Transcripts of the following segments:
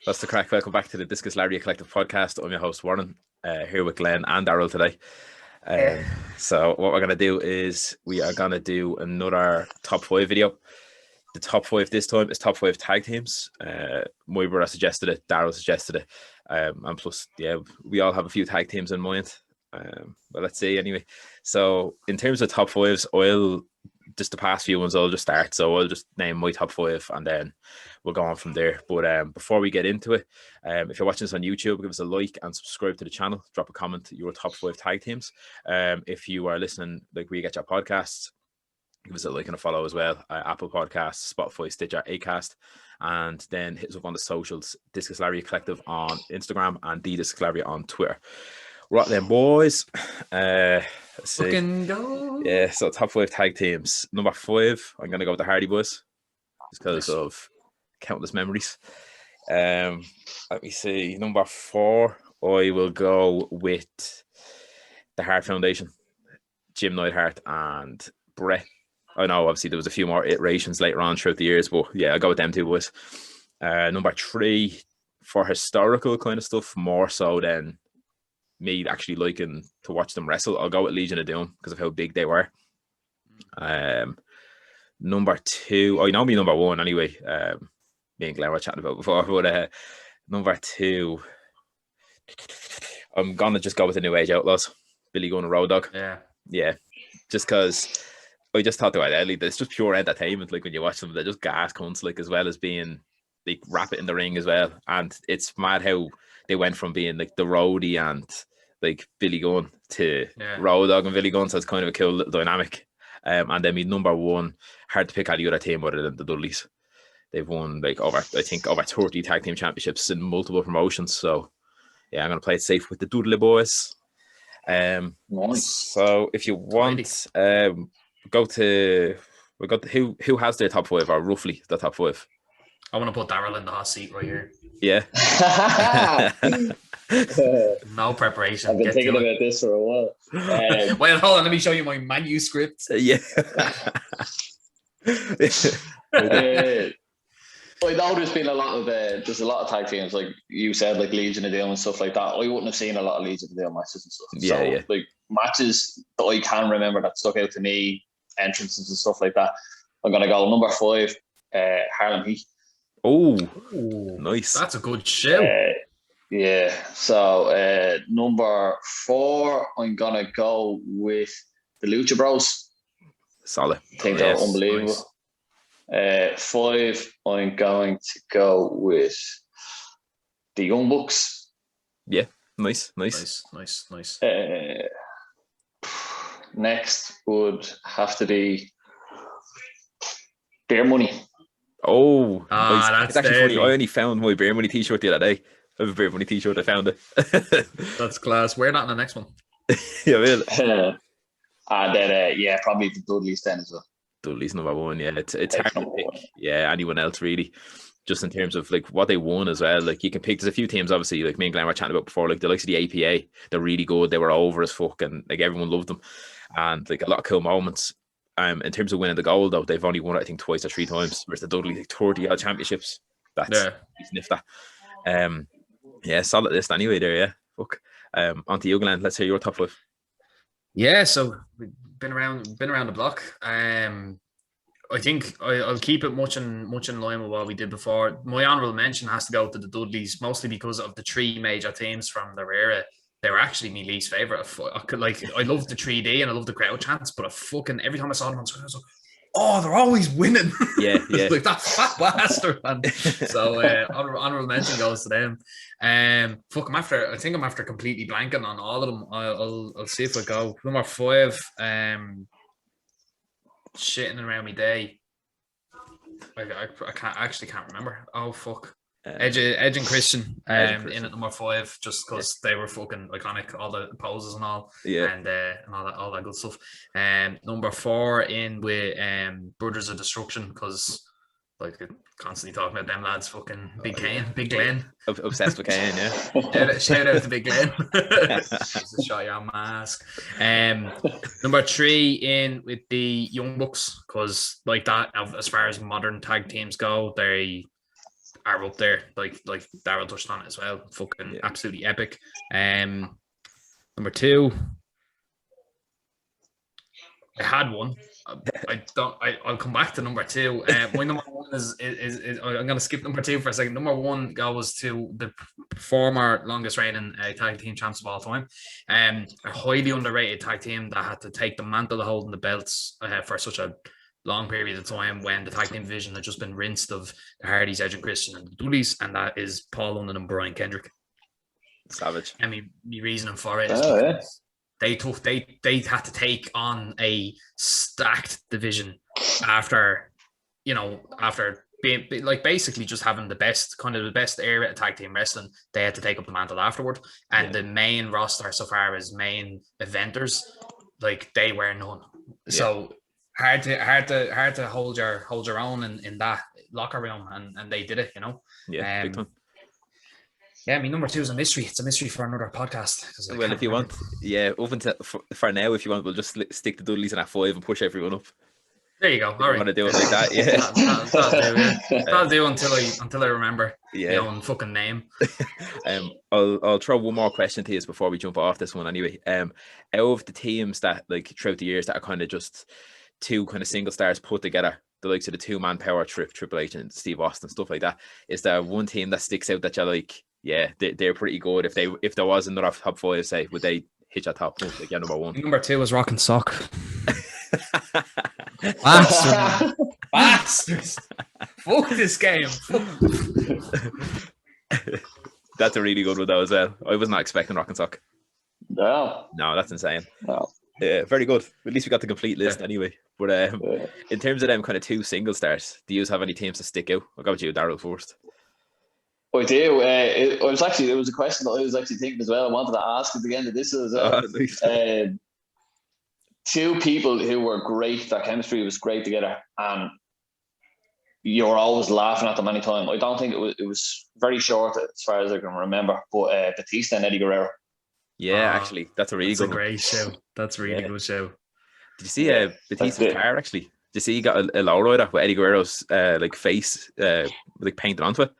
That's the crack. Welcome back to the Discus Lariat Collective podcast. I'm your host, Warren, here with Glenn and Daryl today. So what we're going to do is we are going to do another top 5 video. The top 5 this time is top 5 tag teams. My brother suggested it, Daryl suggested it. And plus, yeah, we all have a few tag teams in mind. But let's see anyway. So in terms of top 5s, just the past few ones, I'll just start. So I'll just name my top 5 and then we'll go on from there. But before we get into it, if you're watching this on YouTube, give us a like and subscribe to the channel. Drop a comment your top 5 tag teams. If you are listening, like where you get your podcasts, give us a like and a follow as well. Apple Podcasts, Spotify, Stitcher, Acast. And then hit us up on the socials, Discus Lariat Collective on Instagram and the Discus Lariat on Twitter. Right then, boys. Let's see. Fucking go. Yeah, so top 5 tag teams. Number 5, I'm going to go with the Hardy Boys just because of countless memories. Let me see. Number 4, I will go with the Hart Foundation, Jim Neidhart and Brett. I know, obviously, there was a few more iterations later on throughout the years, but yeah, I'll go with them two boys. Number 3, for historical kind of stuff, more so than me actually liking to watch them wrestle, I'll go with Legion of Doom because of how big they were. Number 2, I know me number 1 anyway. Me and Glenn were chatting about before, but number 2, I'm gonna just go with the New Age Outlaws, Billy Gunn and Road Dogg. Yeah, just because I just thought they were deadly. It's just pure entertainment. Like when you watch them, they're just gas cunts, like as well as being like rapid in the ring as well. And it's mad how they went from being like the roadie and like Billy Gunn to Road Dogg and Billy Gunn. So it's kind of a cool little dynamic. And then number 1, hard to pick any other team other than the Dudleys. They've won like over 30 tag team championships in multiple promotions. So yeah, I'm gonna play it safe with the Dudley boys. Nice. So if you want, we got who has their top 5 or roughly the top 5. I want to put Daryl in the hot seat right here. Yeah. No preparation. I've been thinking about this for a while. Wait, hold on. Let me show you my manuscript. Yeah. I know there's been a lot of tag teams, like you said, like Legion of Doom and stuff like that. I wouldn't have seen a lot of Legion of Doom matches and stuff. Yeah. Like matches that I can remember that stuck out to me, entrances and stuff like that. I'm gonna go number 5, Harlem Heat. Oh, nice. That's a good show. Yeah. So number 4, I'm gonna go with the Lucha Bros. Solid. I think they're unbelievable. Nice. 5, I'm going to go with the Young Bucks. Yeah, nice. Next would have to be Beer Money. Oh, nice. That's it's actually funny. I only found my Beer Money t-shirt the other day. I have a Beer Money t-shirt. I found it. That's class. Wear that in the next one. Yeah, will. And then probably the Dudleys then as well. Dudley's number 1. Yeah, it's hard to pick. Yeah, anyone else really. Just in terms of like what they won as well. Like you can pick. There's a few teams obviously. Like me and Glenn were chatting about before. Like the likes of the APA, they're really good. They were over as fuck, and like everyone loved them. And like a lot of cool moments. In terms of winning the gold though, they've only won it I think twice or 3 times. Whereas the Dudley like 30 odd championships. That's sniff that. Yeah, solid list anyway. There, yeah. Fuck. On to you, Glenn. Let's hear your top 5. Yeah, so we've been around the block. I think I'll keep it much in line with what we did before. My honourable mention has to go to the Dudleys, mostly because of the 3 major teams from their era. They were actually my least favourite. I love the 3D and I love the crowd chants, but every time I saw them on screen, I was like, oh, they're always winning. Yeah. Like that fat bastard. And so honourable mention goes to them. I think I'm after completely blanking on all of them. I'll see if I go. Number 5, shitting around me day. I can't remember. Oh fuck. Edge and Christian in at number 5 just because they were fucking iconic, all the poses and all, and all that good stuff. Number 4 in with Brothers of Destruction because like constantly talking about them lads. Fucking Big Kane, Big Glenn, obsessed with Kane. Yeah, shout out to Big Glenn. Just show your mask. Number 3 in with the Young Bucks because like that, as far as modern tag teams go, they are up there. Like Daryl touched on it as well. Fucking absolutely epic. Number 2, I had one. I'll come back to number 2. My number 1 is I'm gonna skip number 2 for a second. Number 1 goes to the former longest reigning tag team champs of all time. A highly underrated tag team that had to take the mantle of holding the belts for such a long period of time when the tag team division had just been rinsed of the Hardys, Edge and Christian, and the Dudleys, and that is Paul London and Brian Kendrick. Savage. I mean, the reasoning for it is because they had to take on a stacked division after being like basically just having the best era of tag team wrestling. They had to take up the mantle afterward, and the main roster so far as main eventers, like they were none. So hard to hold your own in that locker room, and they did it. Big time. Yeah, I mean, number 2 is a mystery. It's a mystery for another podcast. Well, if you want, open to for now. If you want, we'll just stick the Dudleys in at 5 and push everyone up. There you go. All right. Want to do it like that? Yeah. That'll do until I remember my own fucking name. I'll throw one more question to you before we jump off this one. Anyway, out of the teams that like throughout the years that are kind of just 2 kind of single stars put together, the likes of the 2-man power trip, Triple H and Steve Austin, stuff like that, is there one team that sticks out that you like? Yeah, they're pretty good. If there was another top 5, say, would they hit your top 1? Like, number 1. Number 2 is Rock and Sock. Bastards. Fuck this game. That's a really good one though as well. I was not expecting Rock and Sock. No, that's insane. No. Very good. At least we got the complete list anyway. But in terms of them kind of 2 single stars, do you have any teams that stick out? I'll go with you, Daryl, first. I do. It was a question that I was actually thinking as well. I wanted to ask at the end of this as well. Nice. 2 people who were great. Their chemistry was great together, and you were always laughing at them anytime. I don't think it was very short as far as I can remember. But Batista and Eddie Guerrero. Yeah, actually, that's a really good. That's a great show. That's a really good show. Did you see Batista's car? Actually, did you see he got a lowrider with Eddie Guerrero's like face like painted onto it?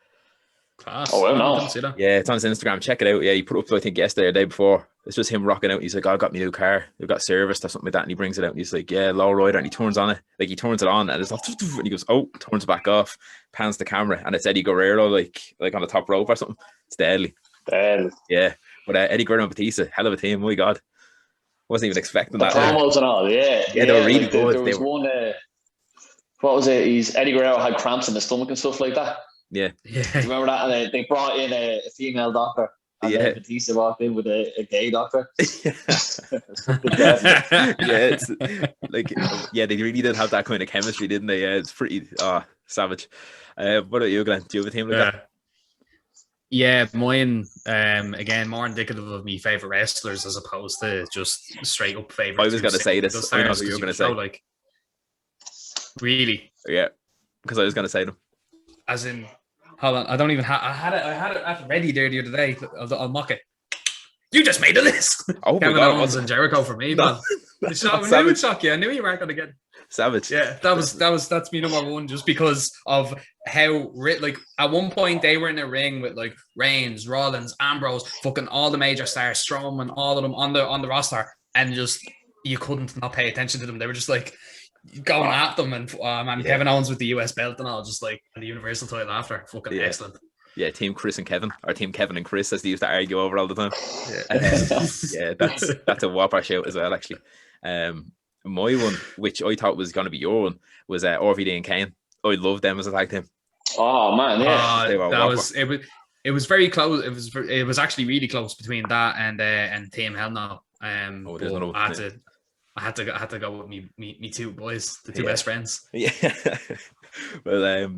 Class. Oh, well, no. I didn't see that. Yeah, it's on his Instagram. Check it out. Yeah, he put it up I think yesterday or the day before. It's just him rocking out. He's like, I got my new car. We've got serviced or something like that. And he brings it out and he's like, yeah, lowrider. And he turns on it. Like he turns it on and it's like, and he goes, oh, turns it back off, pans the camera, and it's Eddie Guerrero like on the top rope or something. It's deadly. Yeah. But Eddie Guerrero and Batista, hell of a team. My God. Wasn't even expecting that. Promos and all, yeah. Yeah, they were really good. There was one, what was it? Eddie Guerrero had cramps in the stomach and stuff like that. Yeah. Do you remember that? And they brought in a female doctor. And then Batista walked in with a gay doctor. It's like, they really did have that kind of chemistry, didn't they? Yeah, it's pretty savage. What about you, Glenn? Do you have a team like that? Yeah, mine, again, more indicative of me favourite wrestlers as opposed to just straight up favourite. I was going to say this. I know who you were going to say. Like, really? Yeah, because I was going to say them. As in, hold on, I don't even have. I had it ready there the other day. I'll mock it. You just made a list. Oh Kevin my God, Owens and Jericho for me, man. I knew it would shock you. I knew you weren't going to get. Savage. Yeah, that's me number 1, just because of how like at one point they were in a ring with like Reigns, Rollins, Ambrose, fucking all the major stars, Strowman, all of them on the roster, and just you couldn't not pay attention to them. They were just like going at them, and Kevin Owens with the US belt and all, just like and the Universal title after, fucking excellent. Yeah, Team Chris and Kevin, or Team Kevin and Chris, as they used to argue over all the time. That's a whopper shout as well, actually. My one, which I thought was going to be your one, was RVD and Kane. I loved them as a tag team. Oh man, yeah, it was very close. It was actually really close between that and Team Hell No. I had to go with me 2 boys, the 2 best friends. Yeah. Well,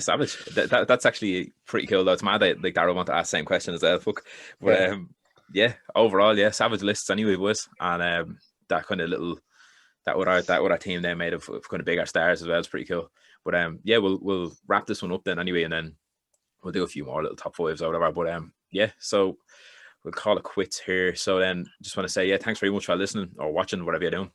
savage. That's actually pretty cool though. It's mad that like Daryl wanted to ask the same question as well. Fuck. But overall, savage lists anyway, boys. And that kind of little that what our team there made of kind of bigger stars as well is pretty cool. But we'll wrap this one up then anyway, and then we'll do a few more little top 5s or whatever. But so we'll call it quits here. So then just want to say, thanks very much for listening or watching, whatever you're doing.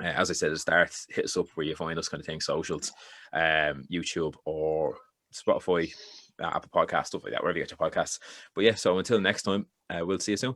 As I said at the start, hit us up where you find us kind of thing, socials, YouTube or Spotify, Apple Podcasts, stuff like that, wherever you get your podcasts. But yeah, so until next time, we'll see you soon.